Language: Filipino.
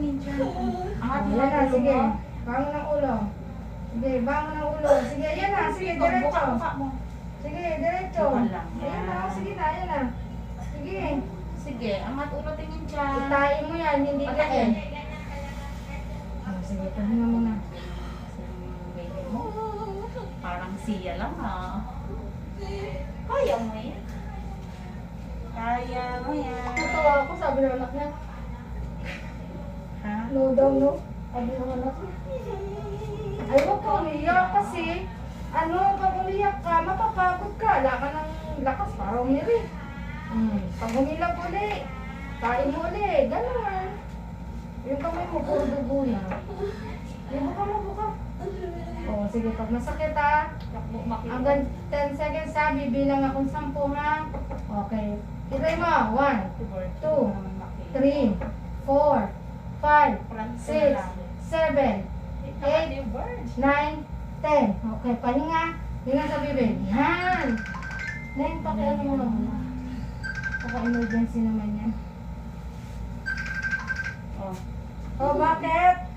tingin dyan. Angat mo Yan ang na, ulo sige. mo. Bangon ng ulo. Sige, bangon ng ulo. Sige, yan na. Sige, diretso. Buka mo. Sige, diretso. Buka lang. Ayan na, sige na, yan na. Sige. Sige, angat ulo tingin dyan. Itain mo yan, hindi ka Patayin. Sige, pahinga mo na. Baby mo. Parang siya lang Kaya mo yan. Kaya mo yan. Natawa ako, sabi ng anak niya. Ha? No daw, no? Sabi ng anak niya. Ay, huwag ka umiyak kasi, pag umiyak ka, mapapagod ka. Wala ka ng lakas para umiri. Pag umilag uli, kain mo uli. Ganun. Yung kamay mo, puro dugo na. Buka mo, buka. O, sige, pag masakit hanggang 10 seconds bibilang akong 10 Okay. Try mo. 1, 2, 3, 4, 5, 6, 7, 8, 9, 10. Okay, pahinga. Hinga sa bibig. Yan. Nen, pakiano mo lang muna. Paka-emergency naman yan. Oh. Oh, bakit?